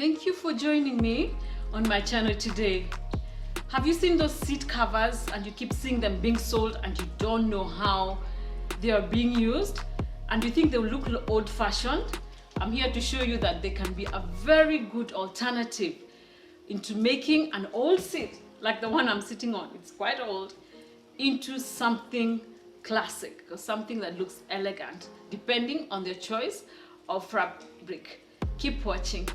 Thank you for joining me on my channel today. Have you seen those seat covers and you keep seeing them being sold and you don't know how they are being used and you think they will look old-fashioned? I'm here to show you that they can be a very good alternative into making an old seat like the one I'm sitting on. It's quite old, into something classic or something that looks elegant, depending on their choice of fabric. Keep watching.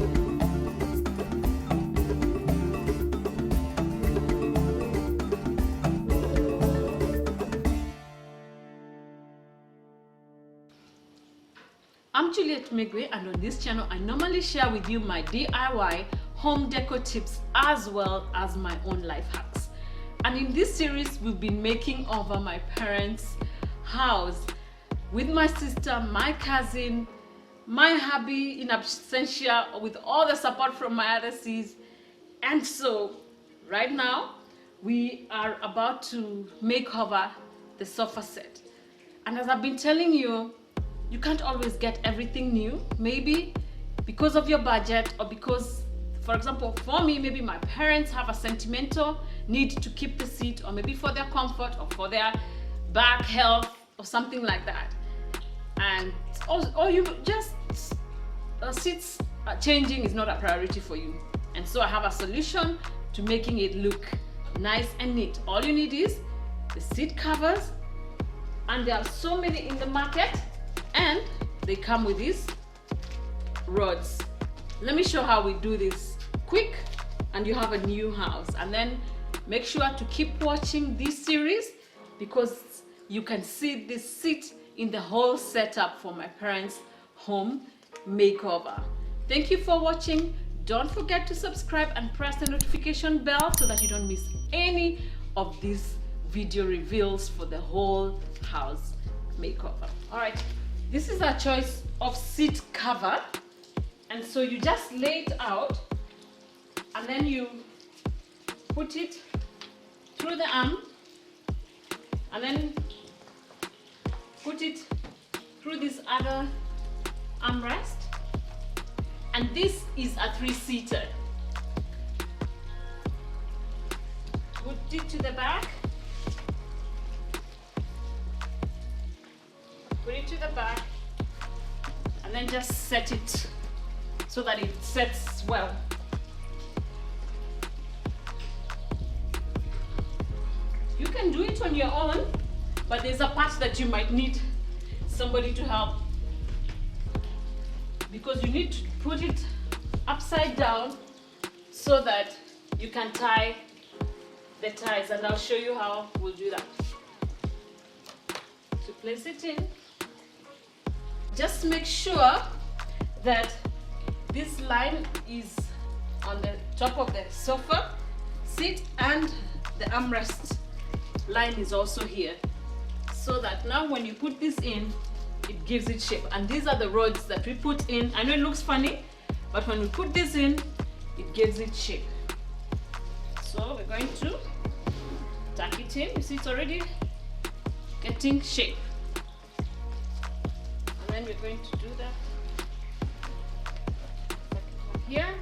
I'm Juliet Migwi, and on this channel I normally share with you my DIY home decor tips as well as my own life hacks. And in this series we've been making over my parents' house with my sister, my cousin, my hubby in absentia, with all the support from my other sis. And so right now we are about to make over the sofa set. And as I've been telling you, you can't always get everything new, maybe because of your budget, or because, for example, for me, maybe my parents have a sentimental need to keep the seat, or maybe for their comfort or for their back health or something like that. And or you just seats changing is not a priority for you. And so I have a solution to making it look nice and neat. All you need is the seat covers, and there are so many in the market, and they come with these rods. Let me show how we do this quick, and you have a new house. And then make sure to keep watching this series because you can see this seat in the whole setup for my parents' home makeover. Thank you for watching. Don't forget to subscribe and press the notification bell so that you don't miss any of these video reveals for the whole house makeover. All right, this is our choice of seat cover, and so you just lay it out and then you put it through the arm and then put it through this other armrest, and this is a 3-seater. Put it to the back, put it to the back, and then just set it so that it sets well. You can do it on your own, but there's a part that you might need somebody to help, because you need to put it upside down so that you can tie the ties, and I'll show you how we'll do that. To place it in, just make sure that this line is on the top of the sofa seat and the armrest line is also here, so that now when you put this in, it gives it shape. And these are the rods that we put in. I know it looks funny, but when we put this in, it gives it shape. So we're going to tuck it in. You see, it's already getting shape. And then we're going to do that here.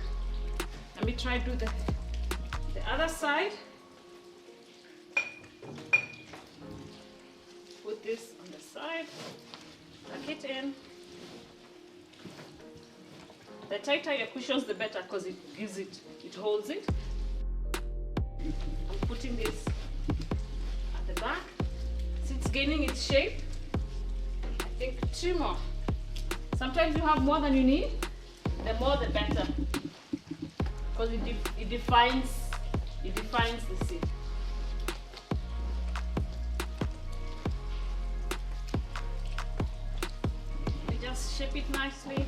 Let me try to do the other side. Put this on the side, tuck it in. The tighter your cushions, the better, because it holds it. I'm putting this at the back. So it's gaining its shape. I think 2 more. Sometimes you have more than you need. The more the better, because it defines the seat. You just shape it nicely.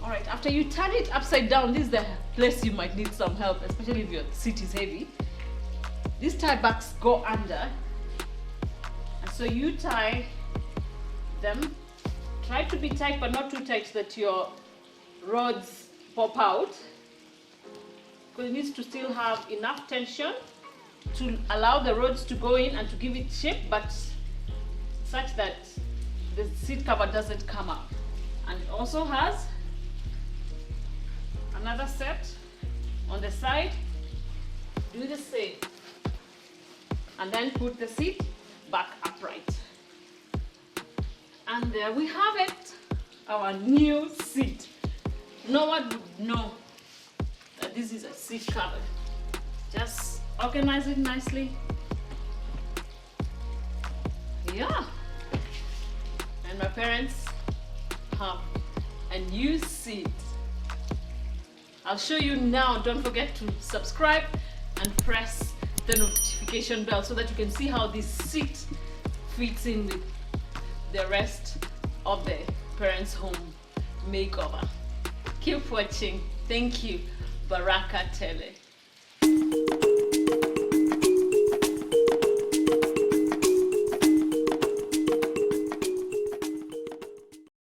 All right, after you turn it upside down, this is the place you might need some help, especially if your seat is heavy. These tie backs go under, and so you tie them. Try to be tight, but not too tight that your rods pop out, because it needs to still have enough tension to allow the rods to go in and to give it shape, but such that the seat cover doesn't come up. And it also has another set on the side. Do the same. And then put the seat back upright. And there we have it, our new seat. No one would know that this is a seat cover. Just organize it nicely. Yeah. And my parents have a new seat. I'll show you now. Don't forget to subscribe and press the notification bell so that you can see how this seat fits in with the rest of the parents' home makeover. Keep watching. Thank you. Baraka Tele.